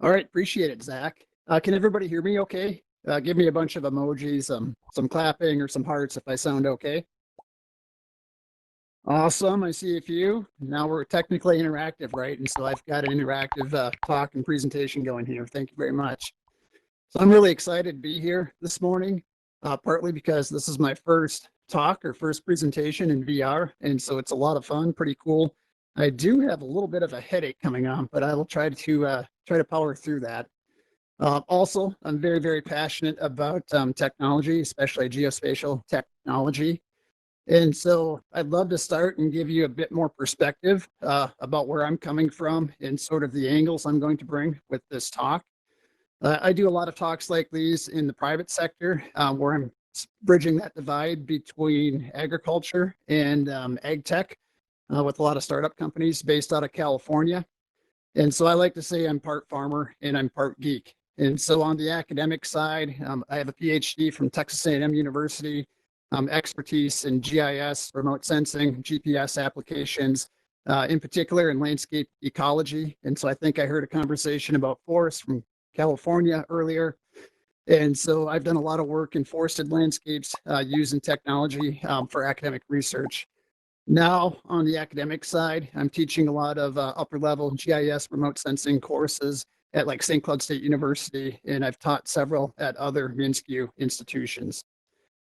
All right, appreciate it, Zach. Can everybody hear me okay? Give me a bunch of emojis, some clapping or some hearts if I sound okay. Awesome, I see a few. Now we're technically interactive, right? And so I've got an interactive talk and presentation going here. Thank you very much. So I'm really excited to be here this morning, partly because this is my first talk or first presentation in VR. And so it's a lot of fun, pretty cool. I do have a little bit of a headache coming on, but I will try to power through that. Also, I'm very, very passionate about technology, especially geospatial technology. And so I'd love to start and give you a bit more perspective about where I'm coming from and sort of the angles I'm going to bring with this talk. I do a lot of talks like these in the private sector where I'm bridging that divide between agriculture and ag tech with a lot of startup companies based out of California. And so I like to say I'm part farmer and I'm part geek. And so on the academic side, I have a PhD from Texas A&M University, expertise in GIS, remote sensing, GPS applications, in particular in landscape ecology. And so I think I heard a conversation about forests from California earlier. And so I've done a lot of work in forested landscapes using technology for academic research. Now, on the academic side, I'm teaching a lot of upper level GIS remote sensing courses at like St. Cloud State University, and I've taught several at other MINSCU institutions.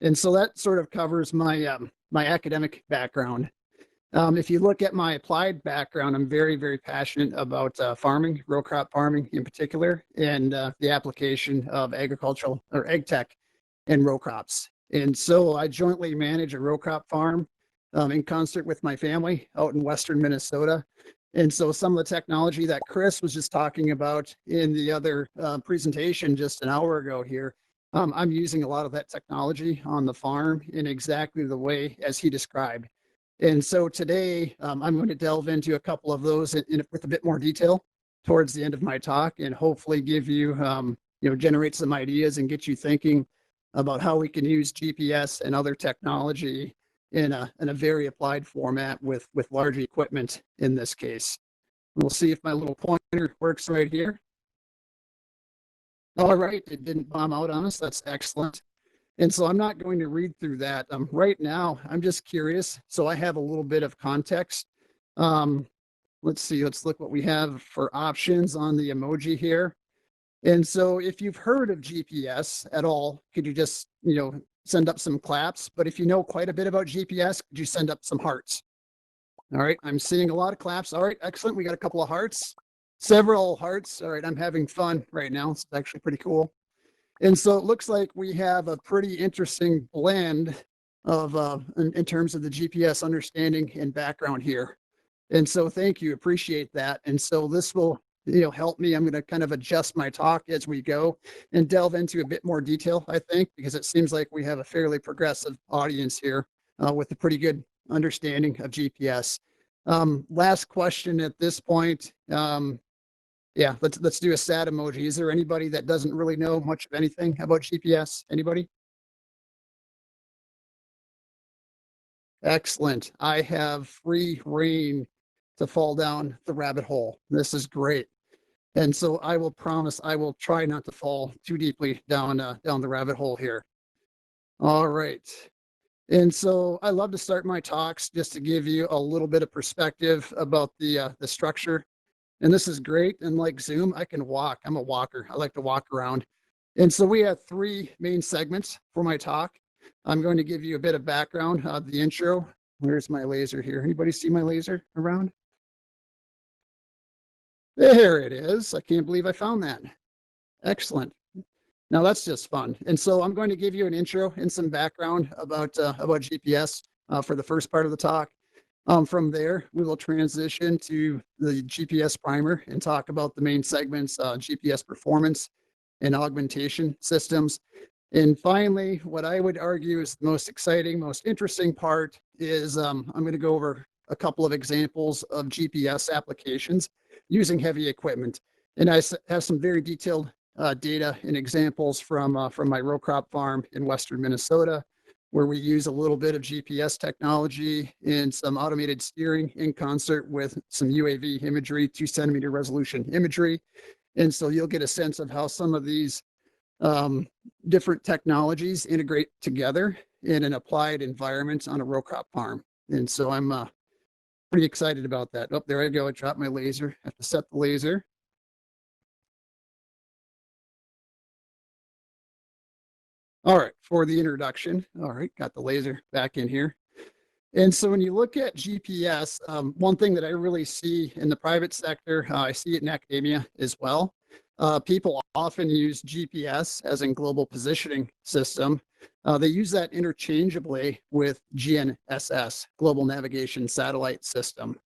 And so that sort of covers my academic background. If you look at my applied background, I'm very, very passionate about farming, row crop farming in particular, and the application of agricultural or ag tech and row crops. And so I jointly manage a row crop farm in concert with my family out in Western Minnesota. And so some of the technology that Chris was just talking about in the other presentation just an hour ago here, I'm using a lot of that technology on the farm in exactly the way as he described. And so today I'm going to delve into a couple of those with a bit more detail towards the end of my talk and hopefully give you, generate some ideas and get you thinking about how we can use GPS and other technology in a very applied format with large equipment in this case. We'll see if my little pointer works right here. All right, it didn't bomb out on us. That's excellent. And so I'm not going to read through that. Right now, I'm just curious. So I have a little bit of context. Let's see, let's look what we have for options on the emoji here. And so if you've heard of GPS at all, could you just, send up some claps? But if you know quite a bit about GPS, could you send up some hearts? All right, I'm seeing a lot of claps. All right, excellent. We got a couple of hearts, several hearts. All right, I'm having fun right now. It's actually pretty cool. And so it looks like we have a pretty interesting blend of in terms of the GPS understanding and background here. And so thank you, appreciate that. And so this will help me. I'm going to kind of adjust my talk as we go and delve into a bit more detail, I think, because it seems like we have a fairly progressive audience here with a pretty good understanding of GPS. Last question at this point. Yeah, let's do a sad emoji. Is there anybody that doesn't really know much of anything about GPS? Anybody? Excellent. I have free reign to fall down the rabbit hole. This is great. And so I will promise I will try not to fall too deeply down the rabbit hole here. All right. And so I love to start my talks just to give you a little bit of perspective about the structure. And this is great. And like Zoom, I can walk. I'm a walker. I like to walk around. And so we have three main segments for my talk. I'm going to give you a bit of background, the intro. Where's my laser here? Anybody see my laser around? There it is. I can't believe I found that. Excellent. Now that's just fun. And so I'm going to give you an intro and some background about GPS for the first part of the talk. From there, we will transition to the GPS primer and talk about the main segments, GPS performance and augmentation systems. And finally, what I would argue is the most exciting, most interesting part is I'm going to go over a couple of examples of GPS applications using heavy equipment. And I have some very detailed data and examples from my row crop farm in Western Minnesota, where we use a little bit of GPS technology and some automated steering in concert with some UAV imagery, 2 centimeter resolution imagery. And so you'll get a sense of how some of these different technologies integrate together in an applied environment on a row crop farm. And so I'm pretty excited about that. Oh, there I go. I dropped my laser. I have to set the laser. All right, for the introduction. All right, got the laser back in here. And so when you look at GPS, one thing that I really see in the private sector, I see it in academia as well. People often use GPS as in global positioning system. They use that interchangeably with GNSS, Global Navigation Satellite System.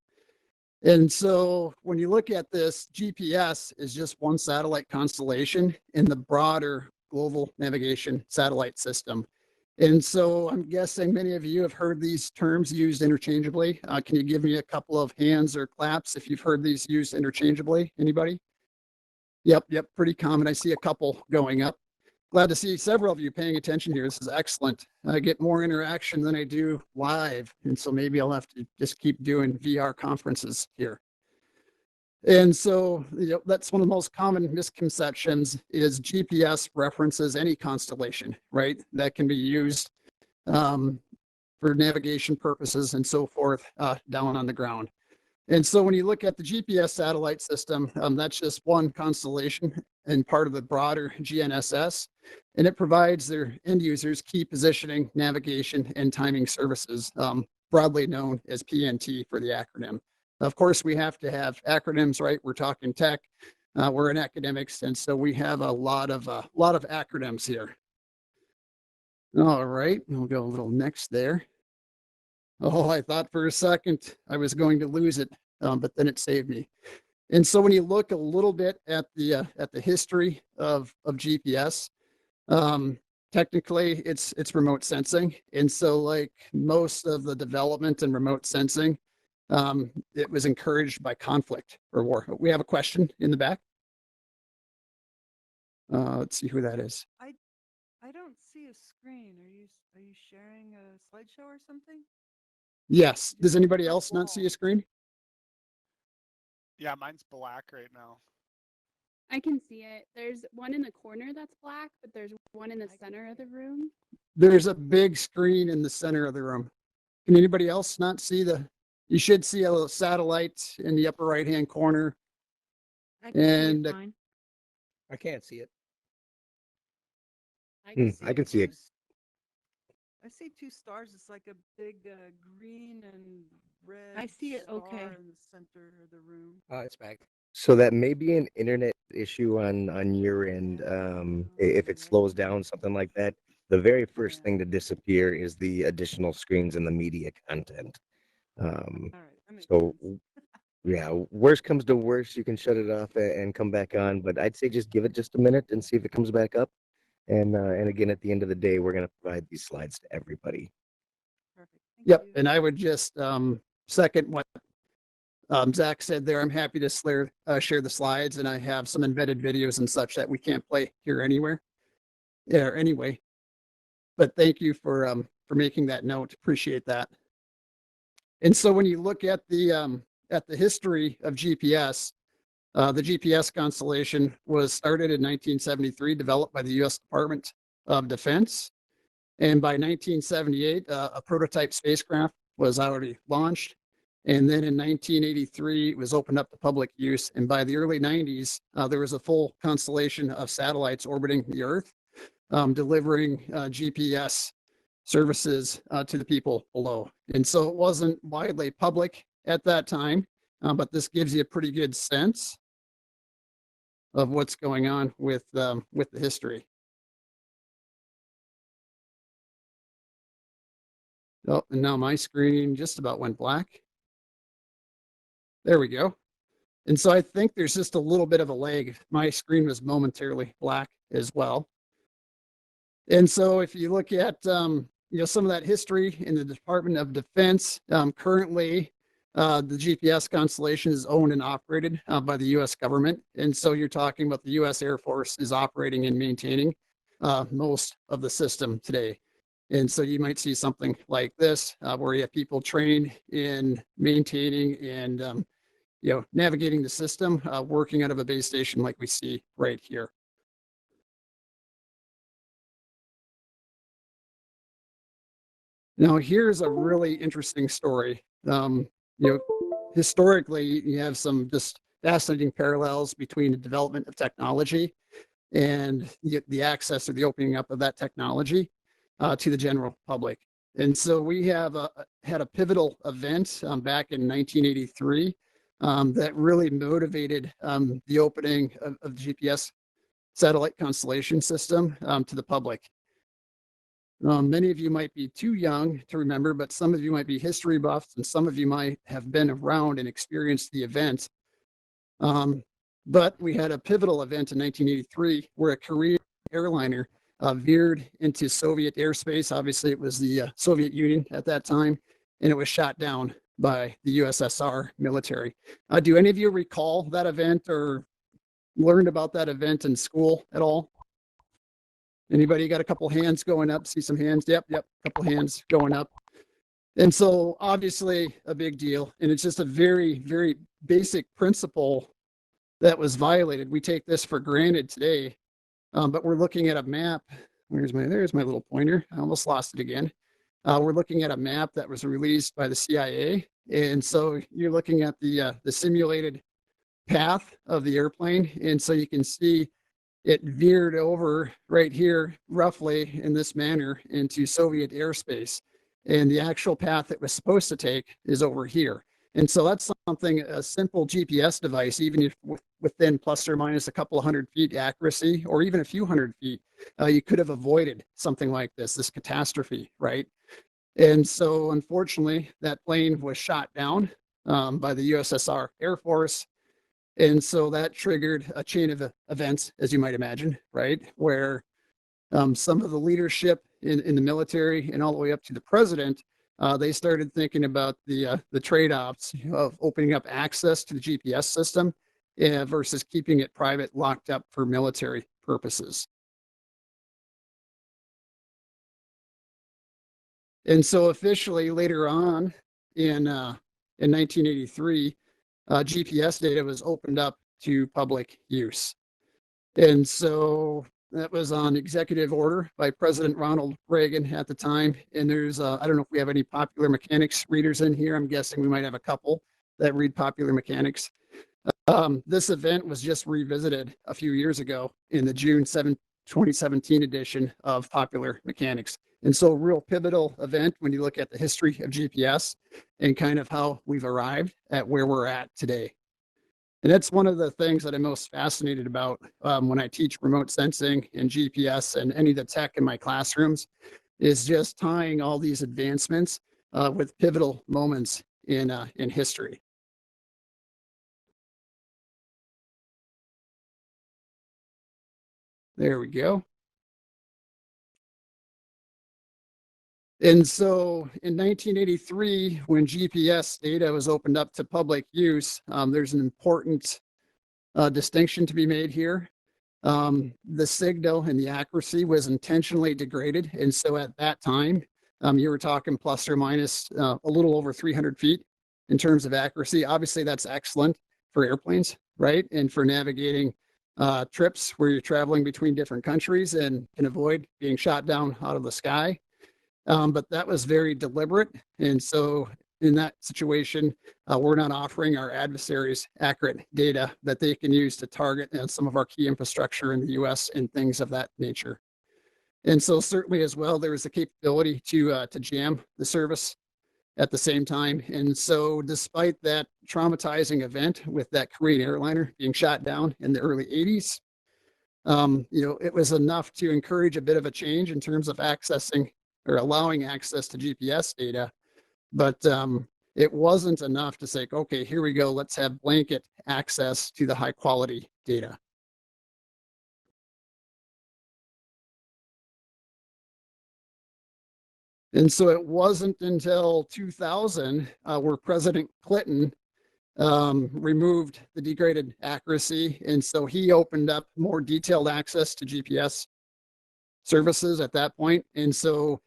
And so when you look at this, GPS is just one satellite constellation in the broader global navigation satellite system. And so I'm guessing many of you have heard these terms used interchangeably. Can you give me a couple of hands or claps if you've heard these used interchangeably? Anybody? Yep, pretty common. I see a couple going up. Glad to see several of you paying attention here. This is excellent. I get more interaction than I do live. And so maybe I'll have to just keep doing VR conferences here. And so that's one of the most common misconceptions is GPS references any constellation, right? That can be used for navigation purposes and so forth down on the ground. And so when you look at the GPS satellite system, that's just one constellation and part of the broader GNSS, and it provides their end users key positioning, navigation, and timing services, broadly known as PNT for the acronym. Of course, we have to have acronyms, right? We're talking tech, we're in academics, and so we have a lot of acronyms here. All right, we'll go a little next there. Oh, I thought for a second I was going to lose it, but then it saved me. And so when you look a little bit at the history of GPS, technically it's remote sensing. And so like most of the development in remote sensing, it was encouraged by conflict or war. We have a question in the back. Let's see who that is. I don't see a screen. Are you sharing a slideshow or something? Yes. Does anybody else not see a screen? Yeah, mine's black right now. I can see it. There's one in the corner that's black, but there's one in the center of the room. There's a big screen in the center of the room. Can anybody else not see you should see a little satellite in the upper right-hand corner. I can see it fine. I can't see it. I can see it. I see two stars. It's like a big green and red. I see it okay. In the center of the room. It's back. So that may be an internet issue on your end. If it slows down, something like that, the very first thing to disappear is the additional screens and the media content. All right. So yeah, worst comes to worst, you can shut it off and come back on. But I'd say just give it just a minute and see if it comes back up. And again, at the end of the day, we're going to provide these slides to everybody. Perfect. Yep. And I would just second what Zach said there. I'm happy to share the slides, and I have some embedded videos and such that we can't play here anywhere. Yeah, anyway. But thank you for making that note. Appreciate that. And so when you look at the history of GPS, the GPS constellation was started in 1973, developed by the U.S. Department of Defense. And by 1978, a prototype spacecraft was already launched. And then in 1983, it was opened up to public use. And by the early 90s, there was a full constellation of satellites orbiting the Earth, delivering GPS services to the people below. And so it wasn't widely public at that time, but this gives you a pretty good sense of what's going on with the history. Oh, and now my screen just about went black. There we go. And so I think there's just a little bit of a lag. My screen was momentarily black as well. And so if you look at some of that history in the Department of Defense, currently the GPS constellation is owned and operated by the U.S. government. And so you're talking about the U.S. Air Force is operating and maintaining most of the system today. And so you might see something like this, where you have people trained in maintaining and navigating the system, working out of a base station like we see right here. Now, here's a really interesting story. Historically, you have some just fascinating parallels between the development of technology and the access or the opening up of that technology to the general public. And so we have had a pivotal event back in 1983 that really motivated the opening of the GPS satellite constellation system to the public. Many of you might be too young to remember, but some of you might be history buffs, and some of you might have been around and experienced the event. But we had a pivotal event in 1983 where a Korean airliner veered into Soviet airspace. Obviously, it was the Soviet Union at that time, and it was shot down by the USSR military. Do any of you recall that event or learned about that event in school at all? Anybody got a couple hands going up? See some hands? Yep, a couple hands going up. And so obviously a big deal. And it's just a very, very basic principle that was violated. We take this for granted today, but we're looking at a map. There's my little pointer. I almost lost it again. We're looking at a map that was released by the CIA. And so you're looking at the simulated path of the airplane. And so you can see it veered over right here, roughly in this manner, into Soviet airspace. And the actual path it was supposed to take is over here. And so that's something, a simple GPS device, even if within plus or minus a couple of 100 feet accuracy, or even a few 100 feet, you could have avoided something like this catastrophe, right? And so unfortunately, that plane was shot down by the USSR Air Force. And so that triggered a chain of events, as you might imagine, right? Where some of the leadership in the military and all the way up to the president, they started thinking about the trade-offs of opening up access to the GPS system versus keeping it private, locked up for military purposes. And so officially later on in 1983, GPS data was opened up to public use. And so that was on executive order by President Ronald Reagan at the time. And there's, I don't know if we have any Popular Mechanics readers in here. I'm guessing we might have a couple that read Popular Mechanics. This event was just revisited a few years ago in the June 7, 2017 edition of Popular Mechanics. And so a real pivotal event when you look at the history of GPS and kind of how we've arrived at where we're at today. And that's one of the things that I'm most fascinated about when I teach remote sensing and GPS and any of the tech in my classrooms, is just tying all these advancements with pivotal moments in history. There we go. And so in 1983, when GPS data was opened up to public use, there's an important distinction to be made here. The signal and the accuracy was intentionally degraded. And so at that time, you were talking plus or minus a little over 300 feet in terms of accuracy. Obviously, that's excellent for airplanes, right? And for navigating trips where you're traveling between different countries and can avoid being shot down out of the sky. But that was very deliberate. And so in that situation, we're not offering our adversaries accurate data that they can use to target some of our key infrastructure in the US and things of that nature. And so certainly as well, there is the capability to jam the service at the same time. And so despite that traumatizing event with that Korean airliner being shot down in the early 80s, it was enough to encourage a bit of a change in terms of accessing or allowing access to GPS data. But it wasn't enough to say, okay, here we go, let's have blanket access to the high quality data. And so it wasn't until 2000 where President Clinton removed the degraded accuracy. And so he opened up more detailed access to GPS services at that point. And so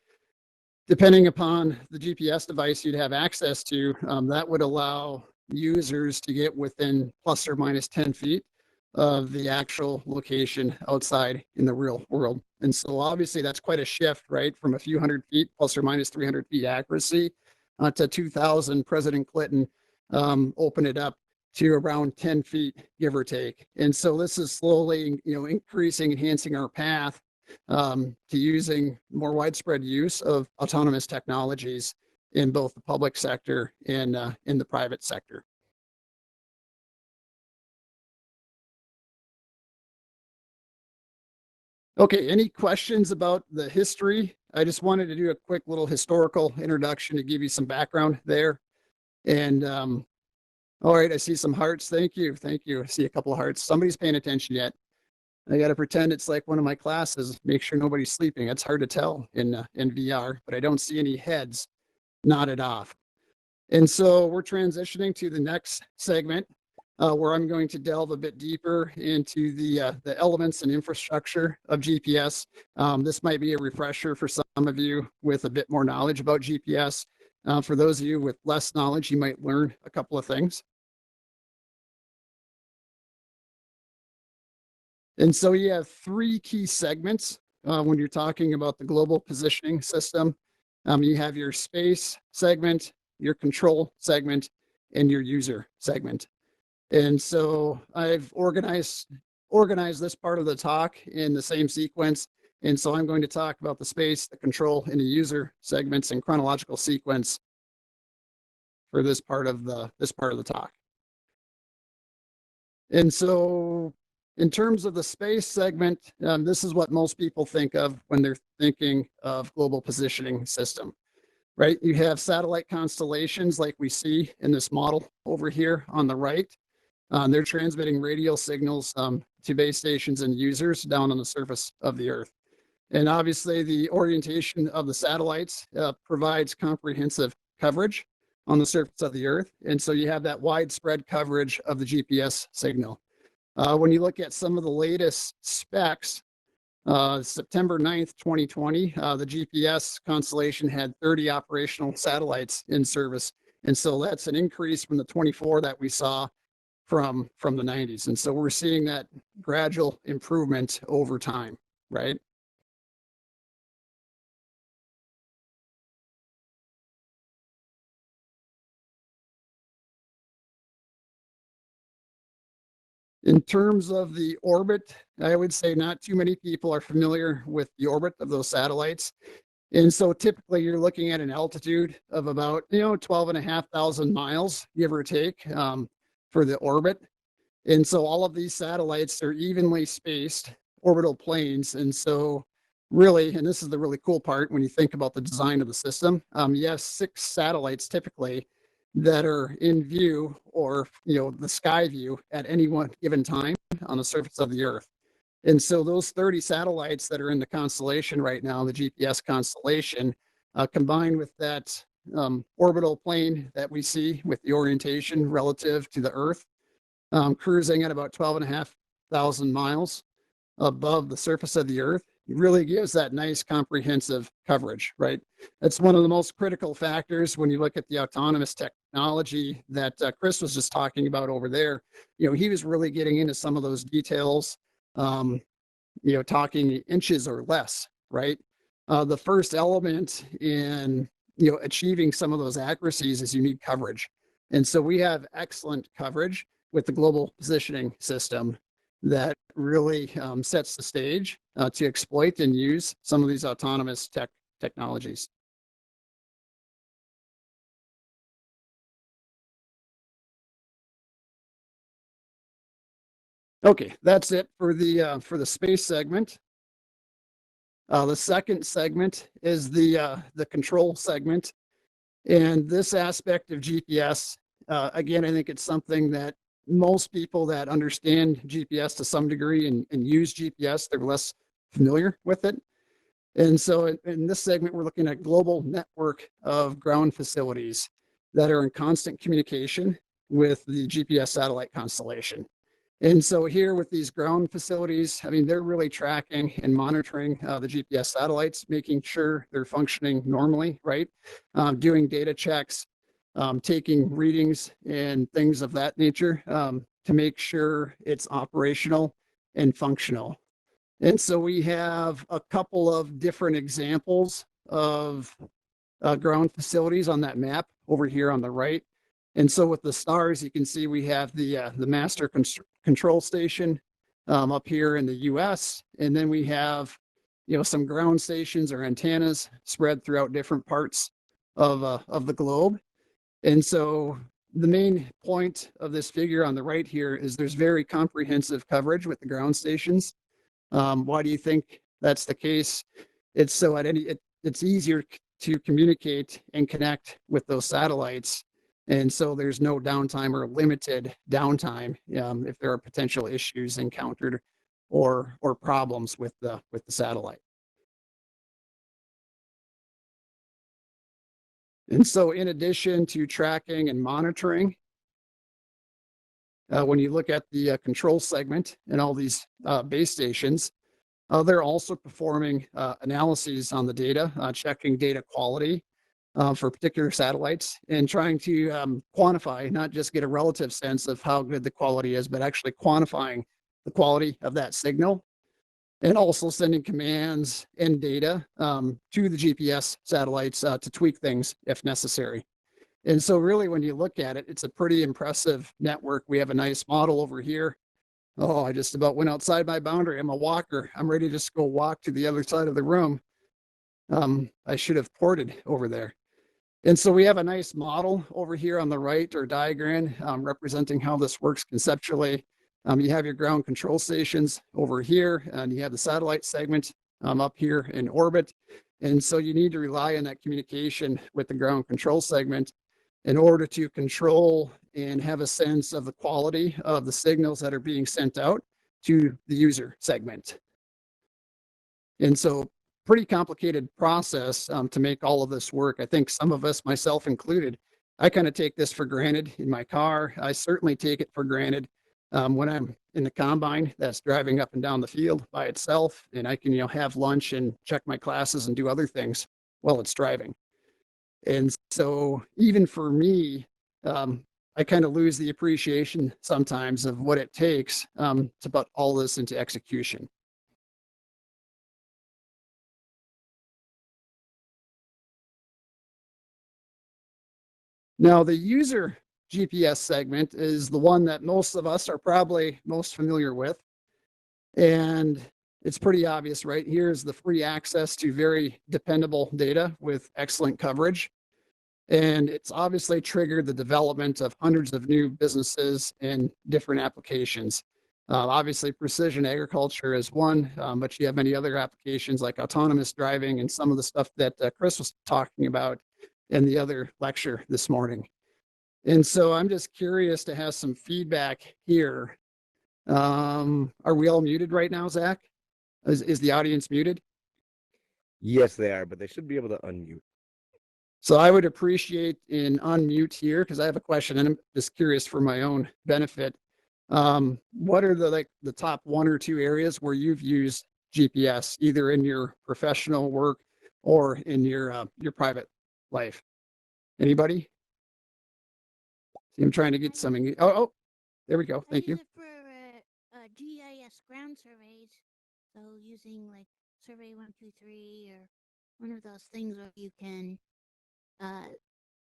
depending upon the GPS device you'd have access to, that would allow users to get within plus or minus 10 feet of the actual location outside in the real world. And so obviously that's quite a shift, right? From a few hundred feet plus or minus 300 feet accuracy to 2000. President Clinton opened it up to around 10 feet, give or take. And so this is slowly, increasing, enhancing our path to using more widespread use of autonomous technologies in both the public sector and in the private sector. Okay, any questions about the history? I just wanted to do a quick little historical introduction to give you some background there. And all right, I see some hearts. Thank you. Thank you. I see a couple of hearts. Somebody's paying attention yet. I got to pretend it's like one of my classes, make sure nobody's sleeping. It's hard to tell in VR, but I don't see any heads nodded off. And so we're transitioning to the next segment where I'm going to delve a bit deeper into the elements and infrastructure of GPS. This might be a refresher for some of you with a bit more knowledge about GPS. For those of you with less knowledge, you might learn a couple of things. And so you have three key segments when you're talking about the global positioning system. You have your space segment, your control segment, and your user segment. And so I've organized this part of the talk in the same sequence. And so I'm going to talk about the space, the control, and the user segments in chronological sequence for this part of the talk. And so in terms of the space segment, this is what most people think of when they're thinking of global positioning system, right? You have satellite constellations like we see in this model over here on the right. They're transmitting radio signals to base stations and users down on the surface of the Earth. And obviously the orientation of the satellites provides comprehensive coverage on the surface of the Earth. And so you have that widespread coverage of the GPS signal. When you look at some of the latest specs, September 9th, 2020, the GPS constellation had 30 operational satellites in service. And so that's an increase from the 24 that we saw from the 90s. And so we're seeing that gradual improvement over time, right? In terms of the orbit, I would say not too many people are familiar with the orbit of those satellites. And so typically you're looking at an altitude of about, 12,500 miles, give or take, for the orbit. And so all of these satellites are evenly spaced orbital planes. And so really, and this is the really cool part when you think about the design of the system, you have 6 satellites typically that are in view or, the sky view at any one given time on the surface of the Earth. And so those 30 satellites that are in the constellation right now, the GPS constellation, combined with that orbital plane that we see with the orientation relative to the Earth, cruising at about 12,500 miles above the surface of the Earth, it really gives that nice comprehensive coverage, right? That's one of the most critical factors when you look at the autonomous technology that Chris was just talking about over there. He was really getting into some of those details, talking inches or less, right? The first element in, achieving some of those accuracies is you need coverage. And so we have excellent coverage with the global positioning system that really sets the stage to exploit and use some of these autonomous technologies. Okay, that's it for the space segment. The second segment is the control segment, and this aspect of GPS. Again, I think it's something that most people that understand GPS to some degree and use GPS, they're less familiar with it. And so in this segment, we're looking at global network of ground facilities that are in constant communication with the GPS satellite constellation. And so here with these ground facilities, I mean, they're really tracking and monitoring the GPS satellites, making sure they're functioning normally, right? Doing data checks, taking readings and things of that nature to make sure it's operational and functional. And so we have a couple of different examples of ground facilities on that map over here on the right. And so with the stars, you can see we have the master control station up here in the US. And then we have, some ground stations or antennas spread throughout different parts of the globe. And so the main point of this figure on the right here is there's very comprehensive coverage with the ground stations. Why do you think that's the case? It's so it's easier to communicate and connect with those satellites. And so there's no downtime or limited downtime if there are potential issues encountered or problems with the satellite. And so in addition to tracking and monitoring, when you look at the control segment and all these base stations, they're also performing analyses on the data, checking data quality for particular satellites and trying to quantify, not just get a relative sense of how good the quality is, but actually quantifying the quality of that signal and also sending commands and data to the GPS satellites to tweak things if necessary. And so really, when you look at it, it's a pretty impressive network. We have a nice model over here. Oh, I just about went outside my boundary. I'm a walker. I'm ready to just go walk to the other side of the room. I should have ported over there. And so we have a nice model over here on the right, or diagram representing how this works conceptually. You have your ground control stations over here, and you have the satellite segment up here in orbit. And so you need to rely on that communication with the ground control segment in order to control and have a sense of the quality of the signals that are being sent out to the user segment. And so pretty complicated process to make all of this work. I think some of us, myself included, I kind of take this for granted in my car. I certainly take it for granted when I'm in the combine that's driving up and down the field by itself, and I can, have lunch and check my classes and do other things while it's driving. And so even for me, I kind of lose the appreciation sometimes of what it takes to put all this into execution. Now, the user GPS segment is the one that most of us are probably most familiar with. And it's pretty obvious, right? Here's the free access to very dependable data with excellent coverage. And it's obviously triggered the development of hundreds of new businesses and different applications. Obviously, precision agriculture is one, but you have many other applications like autonomous driving and some of the stuff that Chris was talking about in the other lecture this morning. And so I'm just curious to have some feedback here. Are we all muted right now, Zach? Is the audience muted? Yes, they are, but they should be able to unmute. So I would appreciate an unmute here because I have a question and I'm just curious for my own benefit. What are the top one or two areas where you've used GPS, either in your professional work or in your private life? Anybody? See, I'm trying to get something. Oh, there we go. Thank you. I use it for GIS ground surveys. So using like Survey 123 or one of those things where you can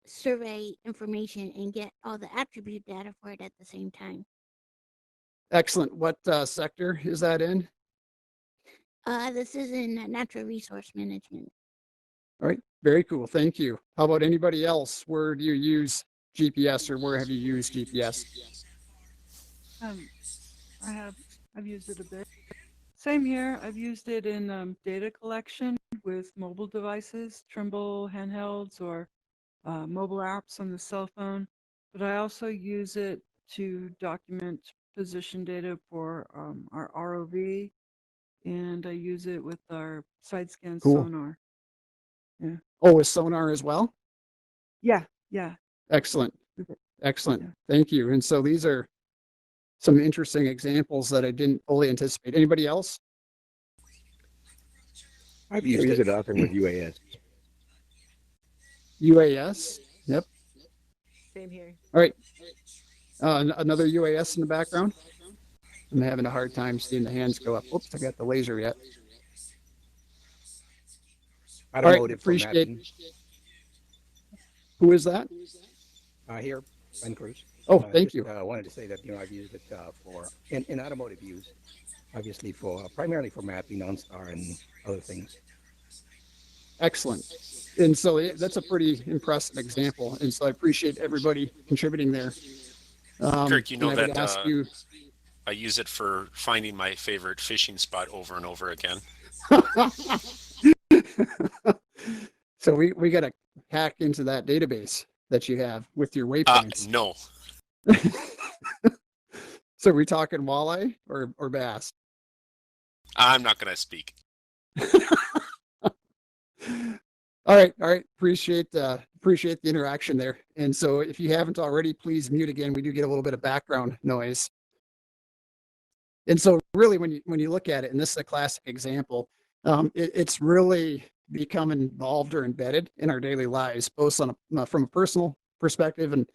survey information and get all the attribute data for it at the same time. Excellent. What sector is that in? This is in natural resource management. All right. Very cool. Thank you. How about anybody else? Where do you use GPS or where have you used GPS? I've used it a bit. Same here. I've used it in data collection with mobile devices, Trimble handhelds, or mobile apps on the cell phone. But I also use it to document position data for our ROV, and I use it with our side scan sonar. Yeah. Oh, with sonar as well? Yeah. Excellent. Yeah. Thank you. And so these are some interesting examples that I didn't fully anticipate. Anybody else? I've I used use it. it often with UAS. UAS. Yep. Same here. All right. Another UAS in the background. I'm having a hard time seeing the hands go up. Oops, I got the laser yet. All right, Automotive for appreciate. mapping. Who is that? Here, Ben Cruz. Oh, thank Just you. wanted to say that I've used it for in automotive use, obviously for primarily for mapping OnStar and other things. Excellent. And so that's a pretty impressive example. And so I appreciate everybody contributing there. Kirk, you know and I would that ask you. I use it for finding my favorite fishing spot over and over again. So we got to hack into that database that you have with your waypoints. No, So we're talking walleye or bass? I'm not going to speak. All right. Appreciate the interaction there. And so if you haven't already, please mute again. We do get a little bit of background noise. And so really when you look at it, and this is a classic example, it's really become involved or embedded in our daily lives, both from a personal perspective and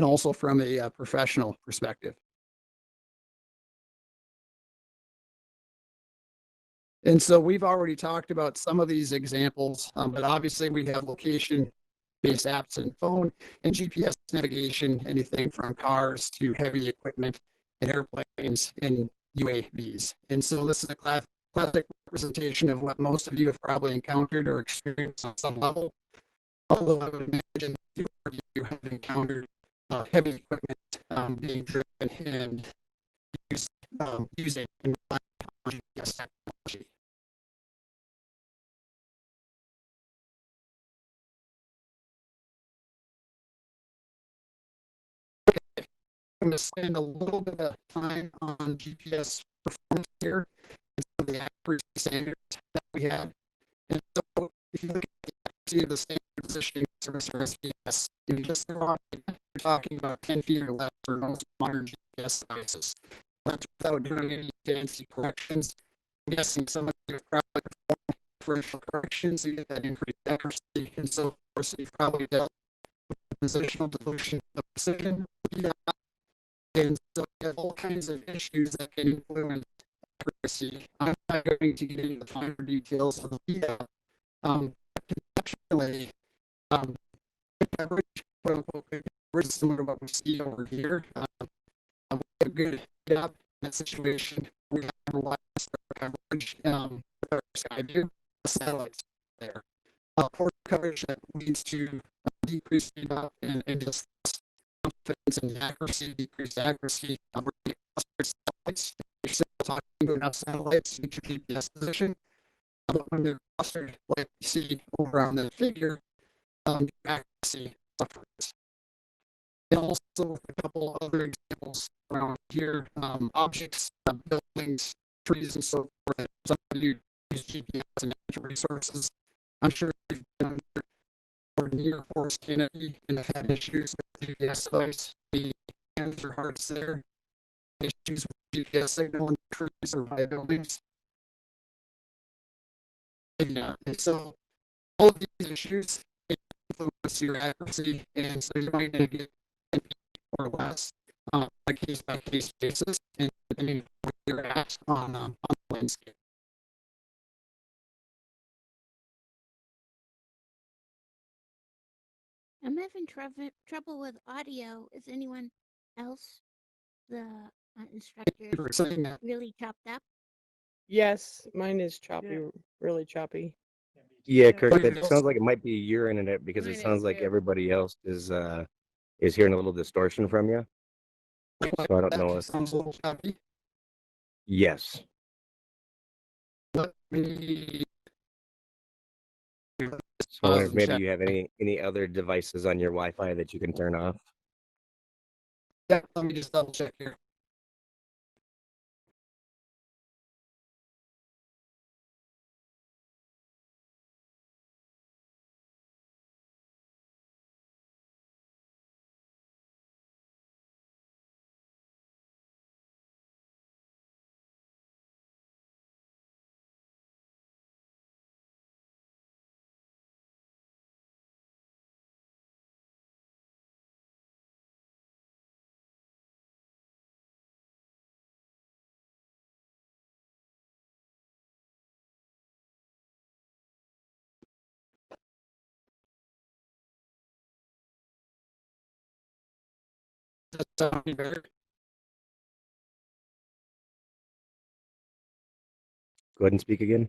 also from a professional perspective. And so we've already talked about some of these examples, but obviously we have location-based apps and phone and GPS navigation, anything from cars to heavy equipment and airplanes and UAVs. And so this is a classic representation of what most of you have probably encountered or experienced on some level. Although I would imagine few of you have encountered heavy equipment being driven and using GPS technology. I'm going to spend a little bit of time on GPS performance here and some of the accuracy standards that we have. And so if you look at the accuracy of the standard positioning service or SPS, you just you're talking about 10 feet or less for most modern GPS devices. That's without doing any fancy corrections. I'm guessing some of you have probably performed differential corrections to get that increased accuracy. And so, of course, you've probably dealt with the positional dilution of precision. And so you have all kinds of issues that can influence accuracy. I'm not going to get into the finer details of the PDAP. Conceptually, coverage, quote unquote, coverage, similar to what we see over here. We have a good PDAP in that situation. We have a lot of coverage with our Skyview satellites there. Poor coverage that leads to decreased PDAP and just confidence and accuracy, decreased accuracy. Satellites. You're still talking to enough satellites to get your GPS position. But when they're clustered, like you see over on the figure, accuracy suffers. And also a couple other examples around here, objects, buildings, trees, and so forth. Some of you use GPS and natural resources. I'm sure you've been or near forest canopy and have had issues with GPS device. The hands are hard there. Issues with GPS signal in trees or by buildings. Yeah, and so all of these issues influence your accuracy, and so you might need to get or less on a case by case basis, and depending on where you're at on the landscape. I'm having trouble with audio. Is anyone else, the instructor, For saying that, really chopped up? Yes, mine is choppy, Yeah. really choppy. Yeah, Yeah. Kirk, that sounds like it might be your internet because Mine it is sounds like too. everybody else is hearing a little distortion from you. So I don't know if sounds a little choppy. yes. Let me So I wonder if maybe check. you have any other devices on your Wi-Fi that you can turn off. Yeah, let me just double check here. sound any better? Go ahead and speak again.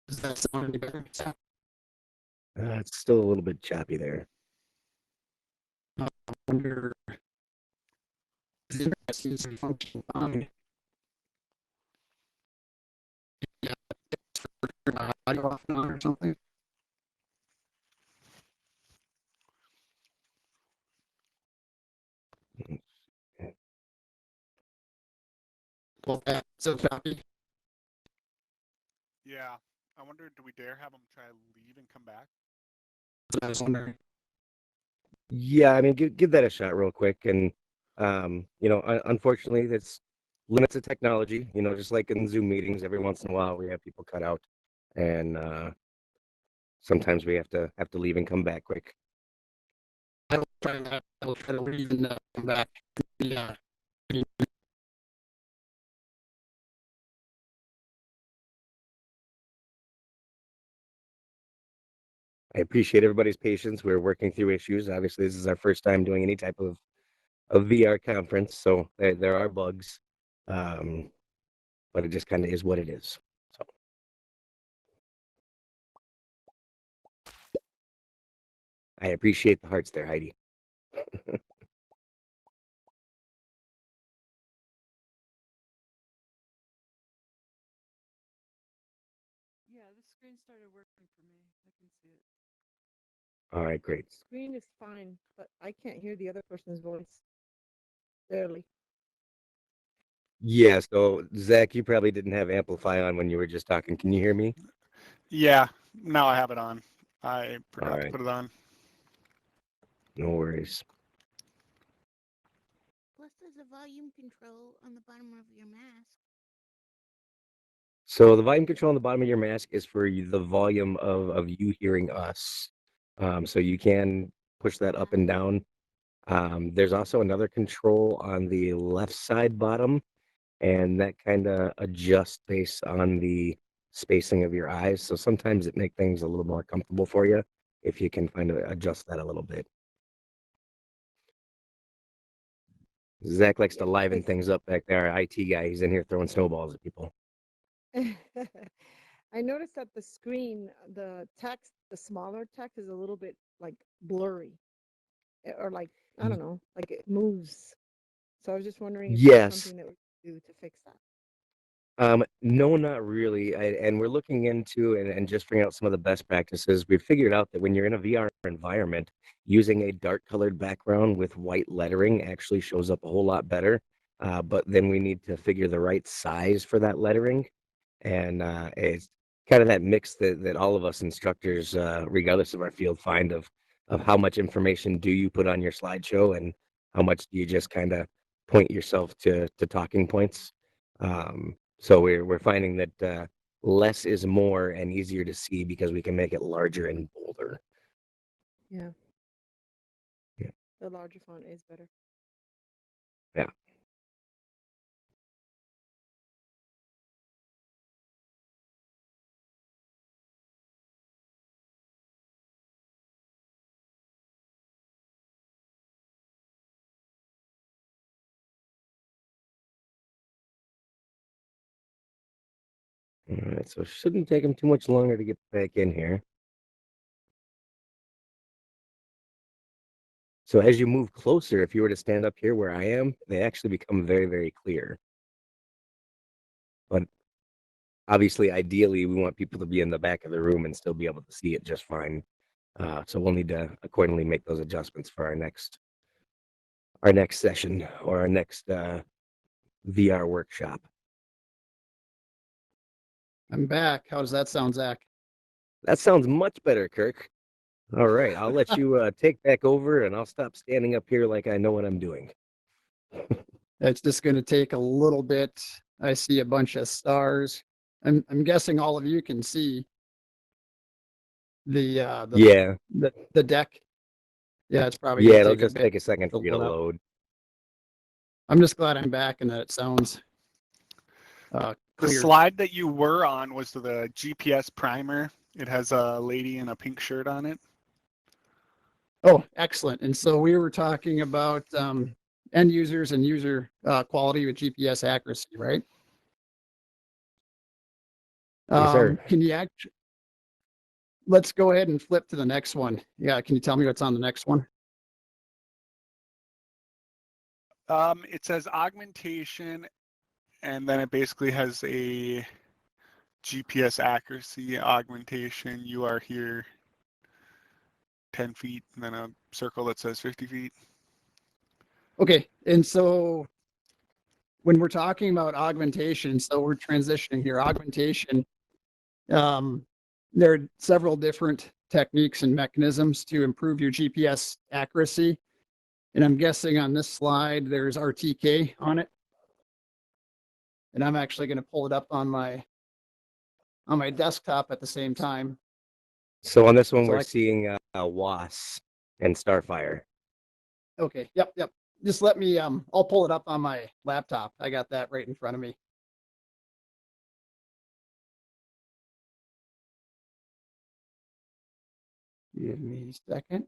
Does that sound any better? It's still a little bit choppy there. I wonder if the internet seems to be functioning fine. Yeah, turn the audio off and on or something. Well, that's so choppy. Yeah. I wonder, do we dare have them try to leave and come back? That's what I was wondering. Yeah, I mean, give that a shot real quick. And, unfortunately, that's limits of technology, just like in Zoom meetings, every once in a while we have people cut out. And sometimes we have to leave and come back quick. I will try that. I will try to leave and come back. Yeah. I appreciate everybody's patience. We're working through issues. Obviously, this is our first time doing any type of VR conference, so there are bugs, but it just kind of is what it is. So I appreciate the hearts there, Heidi. Yeah, the screen started working for me. I can see it. All right, great. Screen is fine, but I can't hear the other person's voice. Barely. Yeah, so Zach, you probably didn't have Amplify on when you were just talking. Can you hear me? Yeah. Now I have it on. I forgot All to right, put it on. no worries. Plus, there's a volume control on the bottom of your mask. So the volume control on the bottom of your mask is for the volume of you hearing us. So you can push that up and down. There's also another control on the left side bottom, and that kind of adjusts based on the spacing of your eyes. So sometimes it makes things a little more comfortable for you if you can kind of adjust that a little bit. Zach likes to liven things up back there. Our IT guy, he's in here throwing snowballs at people. I noticed that the screen, the text, the smaller text is a little bit like blurry. Or like, I don't know, like it moves. So I was just wondering if there's Yes. something that we can do to fix that. No, not really. And we're looking into and just figuring out some of the best practices. We've figured out that when you're in a VR environment, using a dark colored background with white lettering actually shows up a whole lot better. But then we need to figure the right size for that lettering. And it's kind of that mix that all of us instructors, regardless of our field, find of how much information do you put on your slideshow and how much do you just kind of point yourself to talking points. So we're finding that less is more and easier to see because we can make it larger and bolder. Yeah. Yeah. The larger font is better. Yeah. All right, so it shouldn't take them too much longer to get back in here. So as you move closer, if you were to stand up here where I am, they actually become very, very clear. But obviously, ideally, we want people to be in the back of the room and still be able to see it just fine. So we'll need to accordingly make those adjustments for our next session or our next VR workshop. I'm back. How does that sound, Zach? That sounds much better, Kirk. All right, I'll let you take back over, and I'll stop standing up here like I know what I'm doing. It's just going to take a little bit. I see a bunch of stars. I'm guessing all of you can see Yeah, the deck. Yeah, it's probably yeah, going to it'll take a just bit take a second to for you to load up. load. I'm just glad I'm back and that it sounds The clear. slide that you were on was the GPS primer. It has a lady in a pink shirt on it. Oh, excellent. And so we were talking about end users and user quality with GPS accuracy, right? Yes, sir. Can you let's go ahead and flip to the next one. Yeah, can you tell me what's on the next one? It says augmentation, and then it basically has a GPS accuracy augmentation. You are here 10 feet, and then a circle that says 50 feet. Okay, and so when we're talking about augmentation, so we're transitioning here. Augmentation, there are several different techniques and mechanisms to improve your GPS accuracy. And I'm guessing on this slide, there's RTK on it. And I'm actually going to pull it up on my desktop at the same time. So on this one, So we're seeing WAS and Starfire. Okay, yep. Just let me, I'll pull it up on my laptop. I got that right in front of me. Give me a second.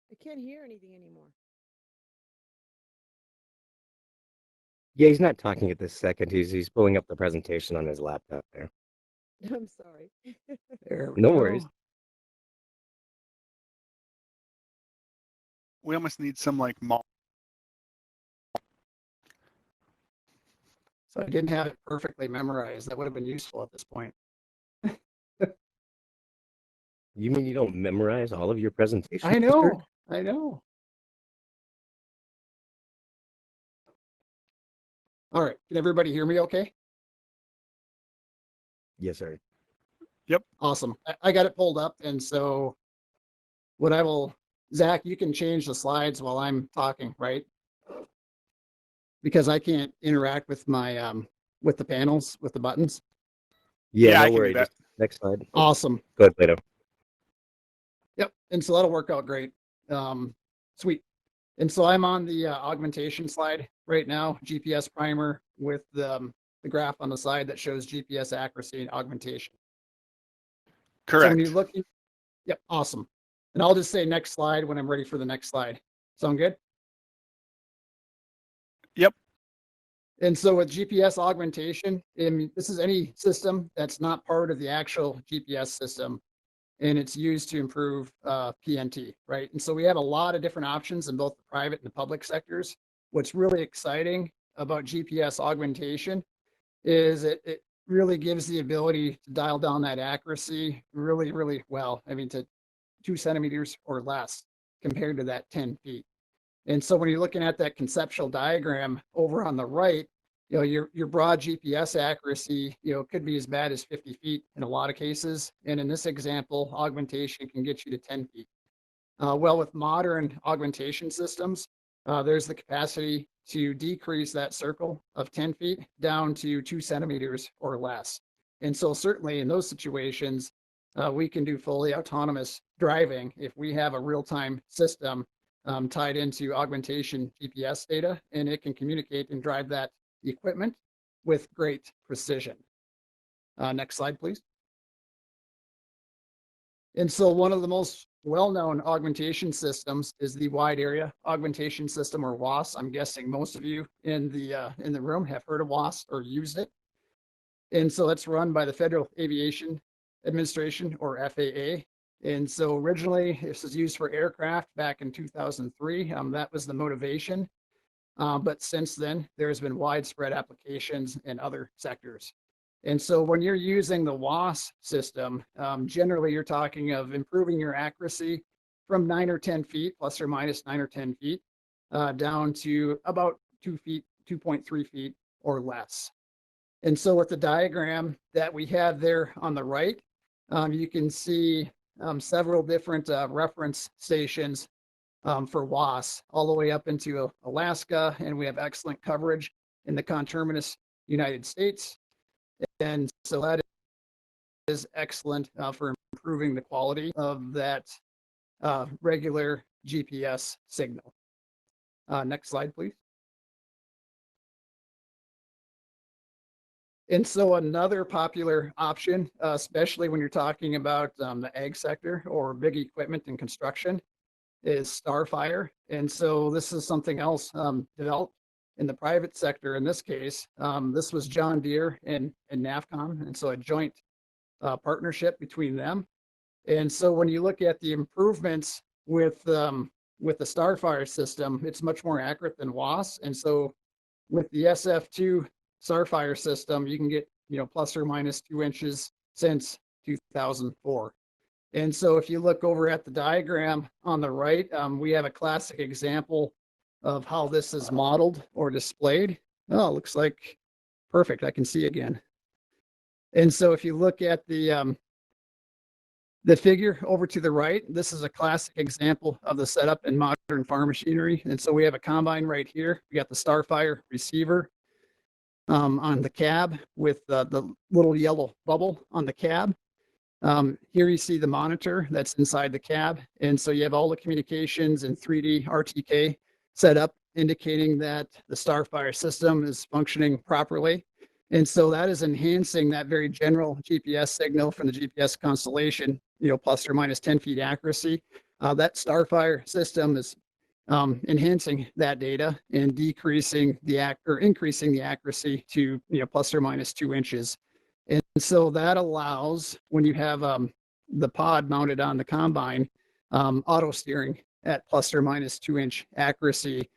I can't hear anything anymore. Yeah, he's not talking at this second. He's pulling up the presentation on his laptop there. I'm sorry. There we No go. worries. We almost need some like So I didn't have it perfectly memorized. That would have been useful at this point. You mean you don't memorize all of your presentations? I Kirk? know. All right. Can everybody hear me okay? Yes, sir. Awesome. I got it pulled up. And so Zach, you can change the slides while I'm talking, right? Because I can't interact with my, with the panels, with the buttons. Yeah, Yeah, I no can do worries. that. Just next slide. Awesome. Go ahead, Plato. Yep. And so that'll work out great. Sweet. And so I'm on the augmentation slide right now, GPS primer with the graph on the side that shows GPS accuracy and augmentation. Correct. So when you're looking, yep, awesome. And I'll just say next slide when I'm ready for the next slide. Sound good? Yep. And so with GPS augmentation, this is any system that's not part of the actual GPS system, and it's used to improve PNT, right? And so we have a lot of different options in both the private and the public sectors. What's really exciting about GPS augmentation is it really gives the ability to dial down that accuracy really, really well. I mean, to 2 centimeters or less compared to that 10 feet. And so when you're looking at that conceptual diagram over on the right, your broad GPS accuracy, could be as bad as 50 feet in a lot of cases. And in this example, augmentation can get you to 10 feet. Well, with modern augmentation systems, there's the capacity to decrease that circle of 10 feet down to 2 centimeters or less. And so certainly in those situations, we can do fully autonomous driving if we have a real-time system tied into augmentation GPS data, and it can communicate and drive that equipment with great precision. Next slide, please. And so one of the most well-known augmentation systems is the Wide Area Augmentation System, or WAS. I'm guessing most of you in the room have heard of WAS or used it. And so it's run by the Federal Aviation Administration, or FAA. And so originally this was used for aircraft back in 2003. That was the motivation. But since then, there's been widespread applications in other sectors. And so when you're using the WAS system, generally you're talking of improving your accuracy from 9 or 10 feet, plus or minus 9 or 10 feet, down to about 2 feet, 2.3 feet or less. And so with the diagram that we have there on the right, you can see several different reference stations for WAS all the way up into Alaska, and we have excellent coverage in the conterminous United States. And so that is excellent for improving the quality of that regular GPS signal. Next slide, please. And so another popular option, especially when you're talking about the ag sector or big equipment and construction, is Starfire. And so this is something else developed in the private sector. In this case, this was John Deere and NAFCOM, and so a joint partnership between them. And so when you look at the improvements with the Starfire system, it's much more accurate than WAS. And so with the SF2 Starfire system, you can get, plus or minus 2 inches since 2004. And so if you look over at the diagram on the right, we have a classic example of how this is modeled or displayed. Oh, it looks like perfect. I can see again. And so if you look at the figure over to the right, this is a classic example of the setup in modern farm machinery. And so we have a combine right here. We got the Starfire receiver on the cab with the little yellow bubble on the cab. Here you see the monitor that's inside the cab. And so you have all the communications in 3D RTK set up, indicating that the Starfire system is functioning properly. And so that is enhancing that very general GPS signal from the GPS constellation, plus or minus 10 feet accuracy. That Starfire system is enhancing that data and increasing the accuracy to plus or minus 2 inches. And so that allows, when you have the pod mounted on the combine, auto steering at plus or minus 2 inch accuracy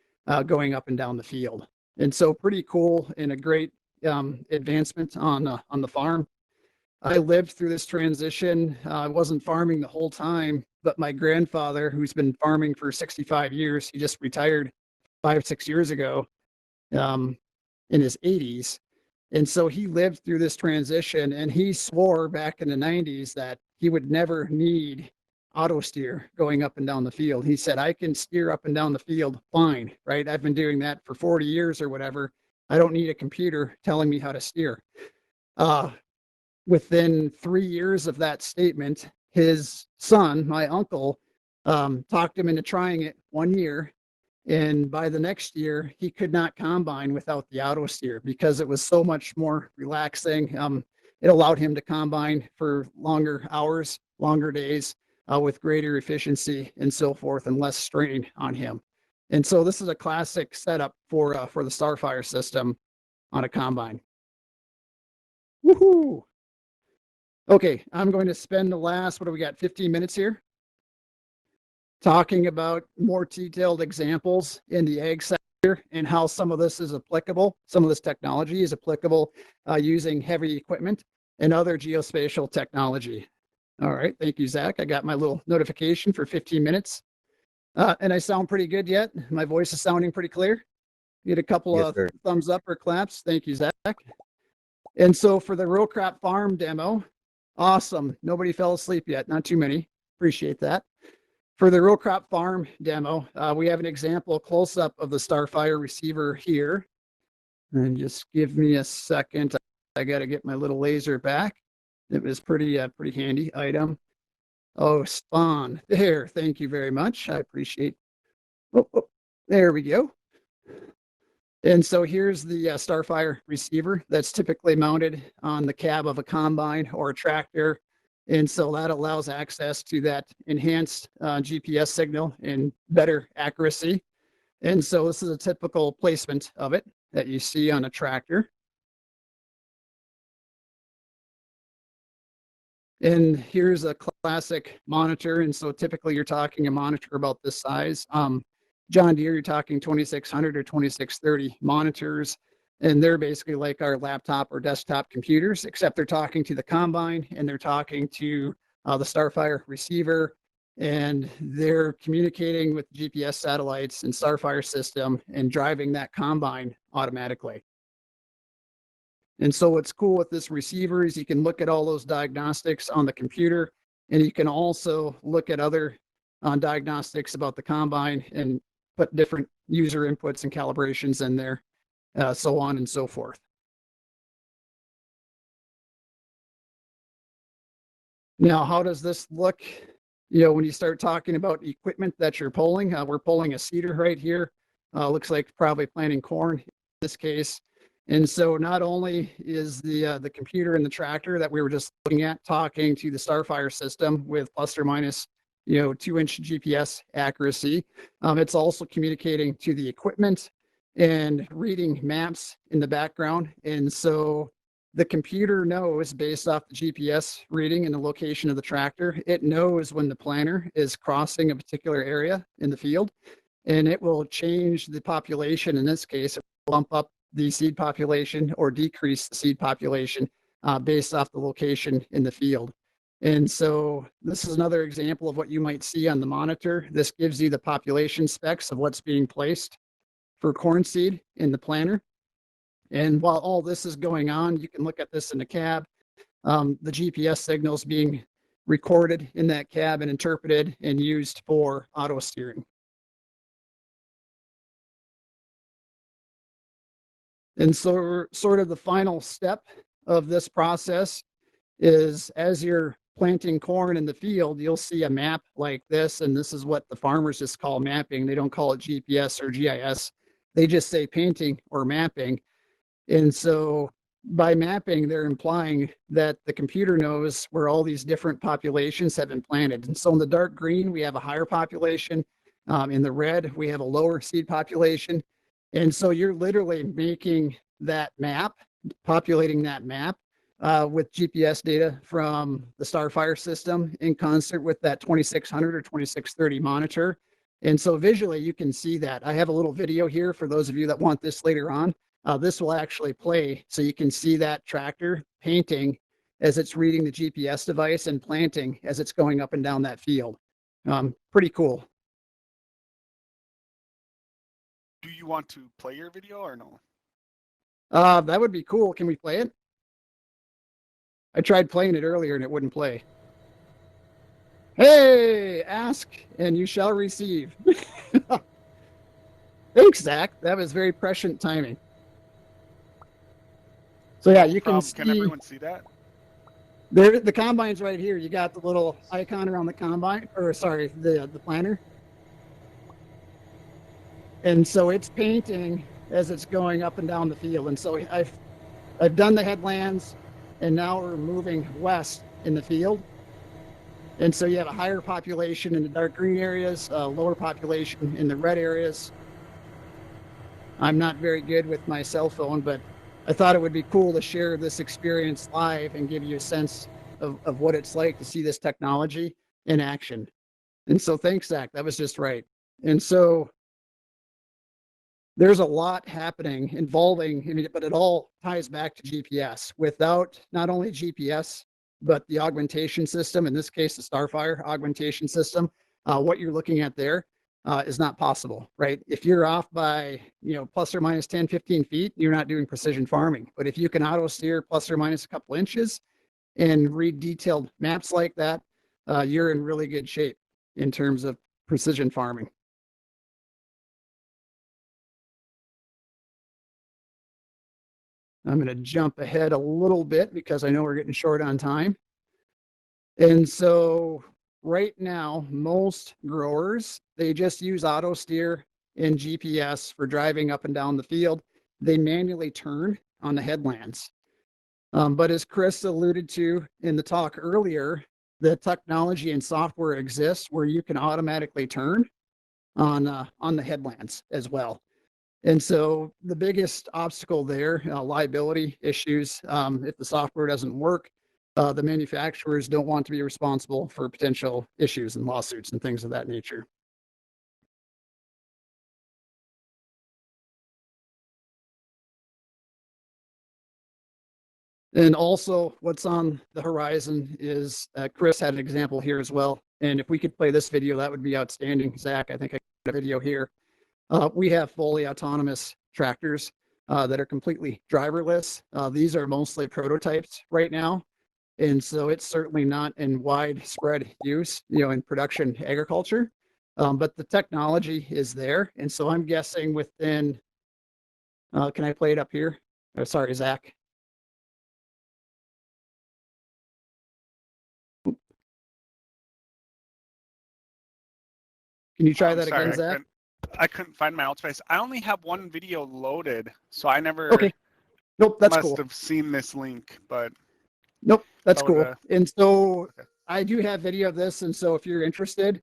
going up and down the field. And so pretty cool and a great advancement on the farm. I lived through this transition. I wasn't farming the whole time, but my grandfather, who's been farming for 65 years, he just retired 5 or 6 years ago in his 80s. And so he lived through this transition, and he swore back in the 90s that he would never need auto steer going up and down the field. He said, I can steer up and down the field fine, right? I've been doing that for 40 years or whatever. I don't need a computer telling me how to steer. Within 3 years of that statement, his son, my uncle, talked him into trying it 1 year. And by the next year, he could not combine without the auto steer because it was so much more relaxing. It allowed him to combine for longer hours, longer days, with greater efficiency and so forth, and less strain on him. And so this is a classic setup for the Starfire system on a combine. Woohoo! Okay, I'm going to spend the last, what do we got, 15 minutes here? Talking about more detailed examples in the ag sector and how some of this is applicable. Some of this technology is applicable using heavy equipment and other geospatial technology. All right, thank you, Zach. I got my little notification for 15 minutes. And I sound pretty good yet? My voice is sounding pretty clear? Get a couple of thumbs up or claps. Thank you, Zach. And so for the row crop farm demo, awesome. Nobody fell asleep yet. Not too many. Appreciate that. For the row crop farm demo, we have an example close-up of the Starfire receiver here. And just give me a second. I got to get my little laser back. It was pretty handy item. Oh, spawn there. Thank you very much. I appreciate. Oh, there we go. And so here's the Starfire receiver that's typically mounted on the cab of a combine or a tractor. And so that allows access to that enhanced GPS signal and better accuracy. And so this is a typical placement of it that you see on a tractor. And here's a classic monitor. And so typically you're talking a monitor about this size. John Deere, you're talking 2600 or 2630 monitors. And they're basically like our laptop or desktop computers, except they're talking to the combine and they're talking to the Starfire receiver, and they're communicating with GPS satellites and Starfire system and driving that combine automatically. And so what's cool with this receiver is you can look at all those diagnostics on the computer, and you can also look at other diagnostics about the combine and put different user inputs and calibrations in there, so on and so forth. Now, how does this look? You know, when you start talking about equipment that you're pulling, we're pulling a seeder right here. Looks like probably planting corn in this case. And so not only is the computer in the tractor that we were just looking at talking to the Starfire system with plus or minus, 2-inch GPS accuracy, it's also communicating to the equipment and reading maps in the background. And so the computer knows, based off the GPS reading and the location of the tractor, it knows when the planter is crossing a particular area in the field, and it will change the population. In this case, it will bump up the seed population or decrease the seed population based off the location in the field. And so this is another example of what you might see on the monitor. This gives you the population specs of what's being placed for corn seed in the planter. And while all this is going on, you can look at this in the cab. The GPS signals being recorded in that cab and interpreted and used for auto steering. And so sort of the final step of this process is, as you're planting corn in the field, you'll see a map like this. And this is what the farmers just call mapping. They don't call it GPS or GIS. They just say painting or mapping. And so by mapping, they're implying that the computer knows where all these different populations have been planted. And so in the dark green, we have a higher population. In the red, we have a lower seed population. And so you're literally making that map, populating that map with GPS data from the Starfire system in concert with that 2600 or 2630 monitor. And so visually, you can see that. I have a little video here for those of you that want this later on. This will actually play so you can see that tractor painting as it's reading the GPS device and planting as it's going up and down that field. Pretty cool. Do you want to play your video or no? That would be cool. Can we play it? I tried playing it earlier and it wouldn't play. Hey, ask and you shall receive. Thanks, Zach. That was very prescient timing. So yeah, you can see. Can everyone see that? There, the combine's right here. You got the little icon around the combine, or sorry, the planter. And so it's painting as it's going up and down the field. And so I've done the headlands, and now we're moving west in the field. And so you have a higher population in the dark green areas, lower population in the red areas. I'm not very good with my cell phone, but I thought it would be cool to share this experience live and give you a sense of what it's like to see this technology in action. And so thanks, Zach. That was just right. And so there's a lot happening involving, but it all ties back to GPS. Without not only GPS, but the augmentation system, in this case, the Starfire augmentation system, what you're looking at there is not possible, right? If you're off by, plus or minus 10, 15 feet, you're not doing precision farming. But if you can auto steer plus or minus a couple inches and read detailed maps like that, you're in really good shape in terms of precision farming. I'm going to jump ahead a little bit because I know we're getting short on time. And so right now, most growers, they just use auto steer and GPS for driving up and down the field. They manually turn on the headlands. But as Chris alluded to in the talk earlier, the technology and software exists where you can automatically turn on the headlands as well. And so the biggest obstacle there, liability issues, if the software doesn't work, the manufacturers don't want to be responsible for potential issues and lawsuits and things of that nature. And also what's on the horizon is Chris had an example here as well. And if we could play this video, that would be outstanding. Zach, I think I got a video here. We have fully autonomous tractors. that are completely driverless. These are mostly prototypes right now. And so it's certainly not in widespread use, in production agriculture. But the technology is there. And so I'm guessing within, can I play it up here? Oh, sorry, Zach. Can you try that Sorry, again, Zach? I couldn't find my outspace. I only have one video loaded, so I never Okay. Nope, that's must cool. have seen this link, but Nope, that's that would, cool. And so okay. I do have video of this. And so if you're interested,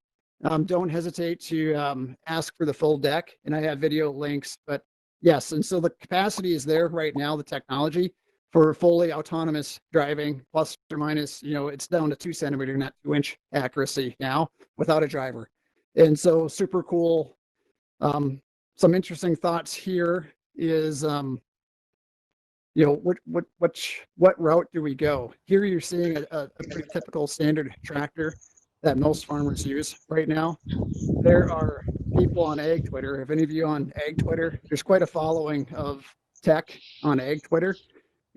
don't hesitate to ask for the full deck. And I have video links. But yes, and so the capacity is there right now, the technology for fully autonomous driving, plus or minus, it's down to 2 centimeter, not 2-inch accuracy now without a driver. And so super cool. Some interesting thoughts here is what route do we go? Here you're seeing a pretty typical standard tractor that most farmers use right now. There are people on ag Twitter. If any of you on ag Twitter, there's quite a following of tech on ag Twitter.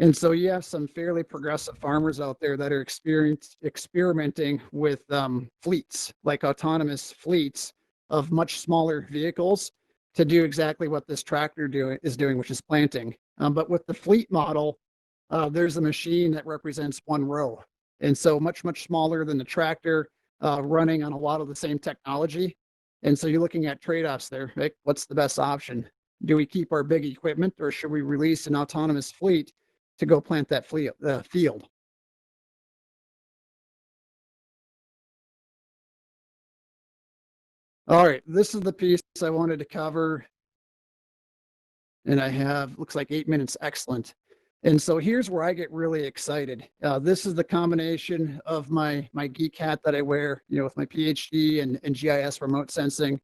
And so you have some fairly progressive farmers out there that are experimenting with fleets, like autonomous fleets of much smaller vehicles to do exactly what this tractor is doing, which is planting. But with the fleet model, there's a machine that represents one row. And so much, much smaller than the tractor, running on a lot of the same technology. And so you're looking at trade-offs there, right? What's the best option? Do we keep our big equipment, or should we release an autonomous fleet to go plant that field? All right, this is the piece I wanted to cover. And I have, looks like 8 minutes. Excellent. And so here's where I get really excited. This is the combination of my geek hat that I wear, with my PhD and GIS remote sensing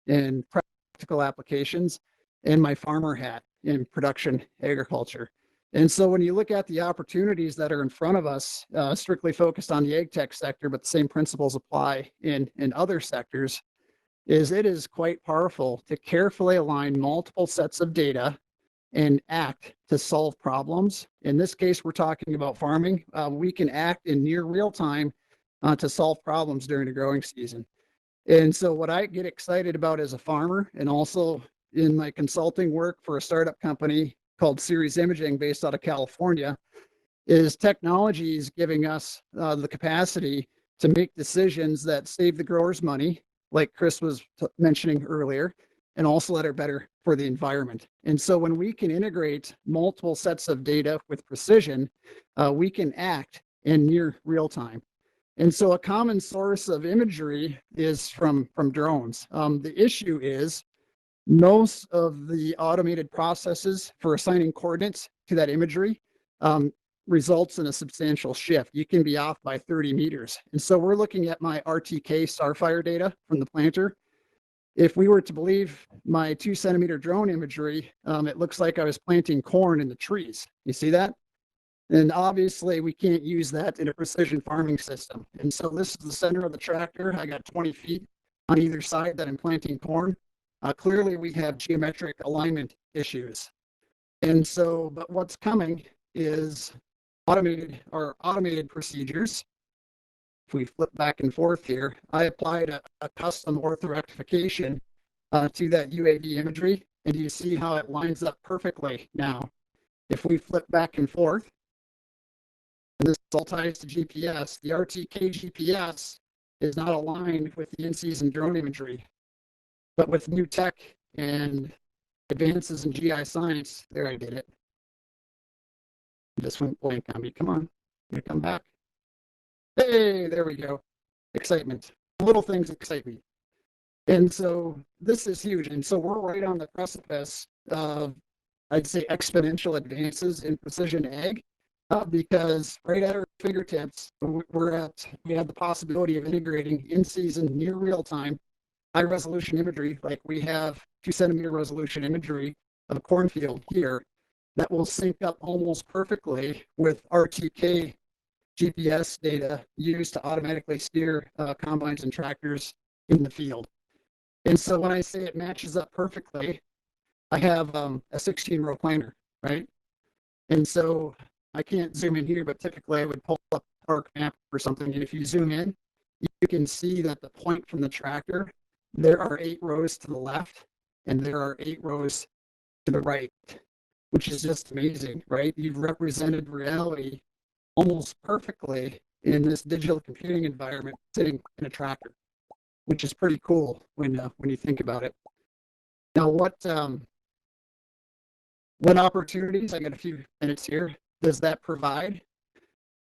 and practical applications, and my farmer hat in production agriculture. And so when you look at the opportunities that are in front of us, strictly focused on the ag tech sector, but the same principles apply in other sectors, it is quite powerful to carefully align multiple sets of data and act to solve problems. In this case, we're talking about farming. We can act in near real time to solve problems during the growing season. And so what I get excited about as a farmer, and also in my consulting work for a startup company called Series Imaging based out of California, is technology is giving us the capacity to make decisions that save the growers money, like Chris was mentioning earlier, and also that are better for the environment. And so when we can integrate multiple sets of data with precision, we can act in near real time. And so a common source of imagery is from drones. The issue is most of the automated processes for assigning coordinates to that imagery results in a substantial shift. You can be off by 30 meters. And so we're looking at my RTK Starfire data from the planter. If we were to believe my 2 centimeter drone imagery, it looks like I was planting corn in the trees. You see that? And obviously we can't use that in a precision farming system. And so this is the center of the tractor. I got 20 feet on either side that I'm planting corn. Clearly we have geometric alignment issues. And so, but what's coming is automated procedures. If we flip back and forth here, I applied a custom orthorectification to that UAV imagery, and you see how it lines up perfectly now. If we flip back and forth, and this all ties to GPS, the RTK GPS is not aligned with the in-season drone imagery. But with new tech and advances in GI science, there I did it. This went blank on me. Come on, gonna come back. Hey, there we go. Excitement. Little things excite me. And so this is huge. And so we're right on the precipice of, I'd say, exponential advances in precision ag, because right at our fingertips, we have the possibility of integrating in-season, near real-time, high-resolution imagery, like we have 2 centimeter resolution imagery of a cornfield here, that will sync up almost perfectly with RTK GPS data used to automatically steer combines and tractors in the field. And so when I say it matches up perfectly, I have a 16-row planter, right? And so I can't zoom in here, but typically I would pull up a park map or something. And if you zoom in, you can see that the point from the tractor, there are 8 rows to the left and there are 8 rows to the right, which is just amazing, right? You've represented reality almost perfectly in this digital computing environment sitting in a tractor, which is pretty cool when you think about it. Now, what opportunities, I got a few minutes here, does that provide?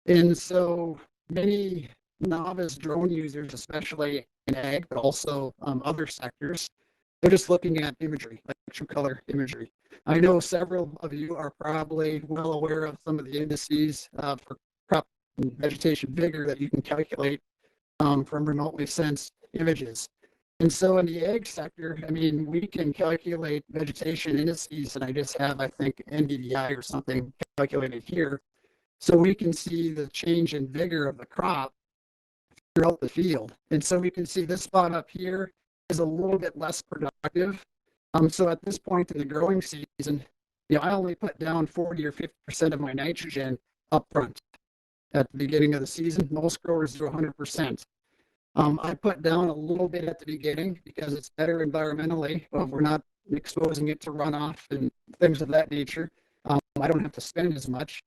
And so many novice drone users, especially in ag, but also other sectors, they're just looking at imagery, like true color imagery. I know several of you are probably well aware of some of the indices for crop and vegetation vigor that you can calculate from remotely sensed images. And so in the ag sector, I mean, we can calculate vegetation indices, and I just have, I think, NDVI or something calculated here. So we can see the change in vigor of the crop throughout the field. And so we can see this spot up here is a little bit less productive. So at this point in the growing season, I only put down 40 or 50% of my nitrogen up front at the beginning of the season. Most growers do 100%. I put down a little bit at the beginning because it's better environmentally. We're not exposing it to runoff and things of that nature. I don't have to spend as much.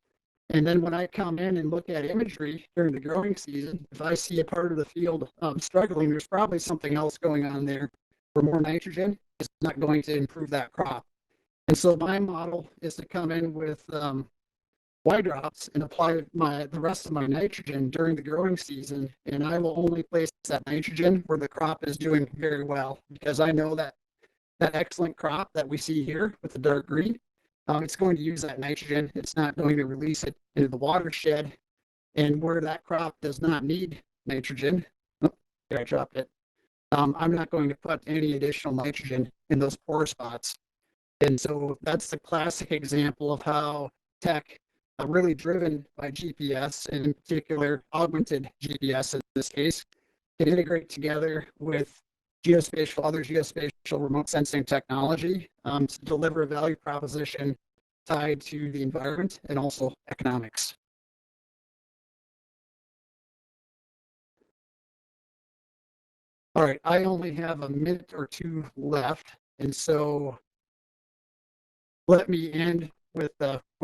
And then when I come in and look at imagery during the growing season, if I see a part of the field struggling, there's probably something else going on there where more nitrogen is not going to improve that crop. And so my model is to come in with Y drops and apply the rest of my nitrogen during the growing season. And I will only place that nitrogen where the crop is doing very well, because I know that that excellent crop that we see here with the dark green, it's going to use that nitrogen. It's not going to release it into the watershed. And where that crop does not need nitrogen, oh, there I dropped it. I'm not going to put any additional nitrogen in those poor spots. And so that's the classic example of how tech, really driven by GPS, and in particular augmented GPS in this case, can integrate together with other geospatial remote sensing technology to deliver a value proposition tied to the environment and also economics. All right, I only have a minute or two left, and so let me end with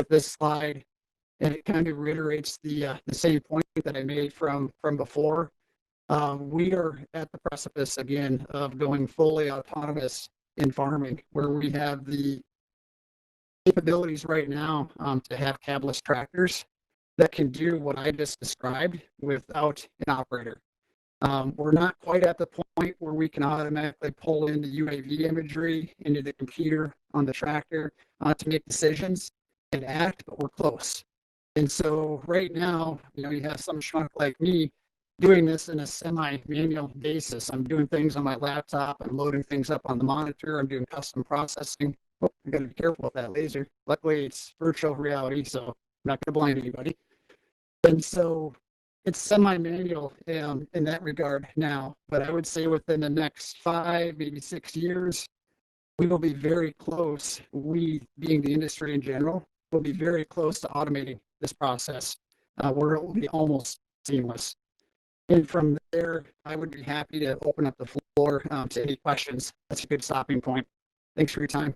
this slide, and it kind of reiterates the same point that I made from before. We are at the precipice again of going fully autonomous in farming, where we have the capabilities right now to have cabless tractors that can do what I just described without an operator. We're not quite at the point where we can automatically pull in the UAV imagery into the computer on the tractor to make decisions and act, but we're close. And so right now, you have some schmuck like me doing this in a semi-manual basis. I'm doing things on my laptop. I'm loading things up on the monitor. I'm doing custom processing. Oh, I gotta be careful with that laser. Luckily, it's virtual reality, so I'm not gonna blind anybody. And so it's semi-manual in that regard now. But I would say within the next 5, maybe 6 years, we will be very close. We, being the industry in general, will be very close to automating this process, where it will be almost seamless. And from there, I would be happy to open up the floor to any questions. That's a good stopping point. Thanks for your time.